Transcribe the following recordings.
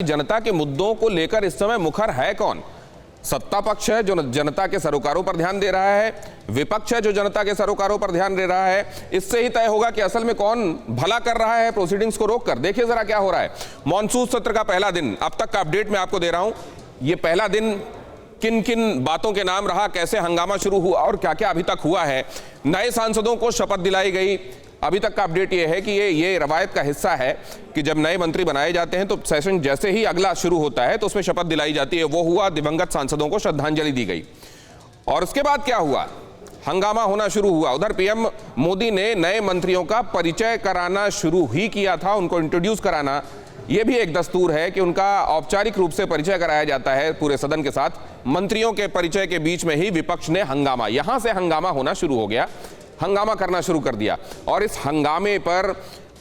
जनता के मुद्दों को लेकर इस समय मुखर है कौन? सत्ता पक्ष है जो जनता के सरोकारों पर ध्यान दे रहा है, विपक्ष है जो जनता के सरोकारों पर ध्यान दे रहा है। इससे ही तय होगा कि असल में कौन भला कर रहा है प्रोसीडिंग्स को रोककर। देखिए जरा क्या हो रहा है। मॉनसून सत्र का पहला दिन, अब तक का अपडेट मैं आपको दे रहा हूं। ये पहला दिन किन किन बातों के नाम रहा, कैसे हंगामा शुरू हुआ और क्या क्या अभी तक हुआ है। नए सांसदों को शपथ दिलाई गई। अभी तक का अपडेट ये है कि ये रवायत का हिस्सा है कि जब नए मंत्री बनाए जाते हैं तो सेशन जैसे ही अगला शुरू होता है तो उसमें शपथ दिलाई जाती है। वो हुआ, दिवंगत सांसदों को श्रद्धांजलि दी गई। और उसके बाद क्या हुआ, हंगामा होना शुरू हुआ। उधर पीएम मोदी ने नए मंत्रियों का परिचय कराना शुरू ही किया था, उनको इंट्रोड्यूस कराना। यह भी एक दस्तूर है कि उनका औपचारिक रूप से परिचय कराया जाता है पूरे सदन के साथ। मंत्रियों के परिचय के बीच में ही विपक्ष ने हंगामा, यहां से हंगामा होना शुरू हो गया, हंगामा करना शुरू कर दिया। और इस हंगामे पर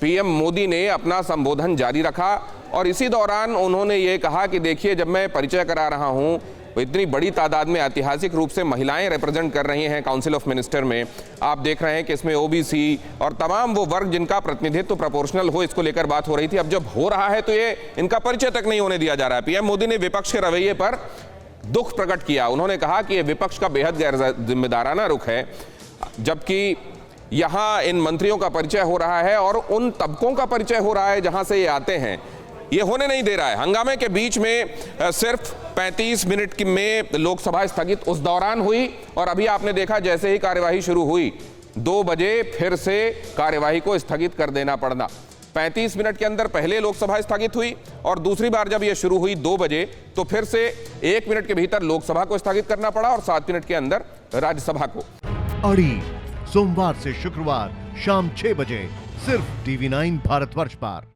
पीएम मोदी ने अपना संबोधन जारी रखा और इसी दौरान उन्होंने ये कहा कि देखिए, जब मैं परिचय करा रहा हूं, इतनी बड़ी तादाद में ऐतिहासिक रूप से महिलाएं रिप्रेजेंट कर रही हैं काउंसिल ऑफ मिनिस्टर में। आप देख रहे हैं कि इसमें ओबीसी और तमाम वो वर्ग जिनका प्रतिनिधित्व प्रोपोर्शनल हो, इसको लेकर बात हो रही थी। अब जब हो रहा है तो ये इनका परिचय तक नहीं होने दिया जा रहा है। पीएम मोदी ने विपक्ष के रवैये पर दुख प्रकट किया। उन्होंने कहा कि ये विपक्ष का बेहद गैर जिम्मेदाराना रुख है, जबकि यहां इन मंत्रियों का परिचय हो रहा है और उन तबकों का परिचय हो रहा है जहां से ये आते हैं, ये होने नहीं दे रहा है। हंगामे के बीच में सिर्फ 35 मिनट में लोकसभा स्थगित उस दौरान हुई और अभी आपने देखा जैसे ही कार्यवाही शुरू हुई 2 बजे फिर से कार्यवाही को स्थगित कर देना पड़ना। 35 मिनट के अंदर पहले लोकसभा स्थगित हुई और दूसरी बार जब यह शुरू हुई 2 बजे तो फिर से 1 मिनट के भीतर लोकसभा को स्थगित करना पड़ा और 7 मिनट के अंदर राज्यसभा को। अड़ी सोमवार से शुक्रवार शाम 6 बजे सिर्फ TV9 भारतवर्ष पर।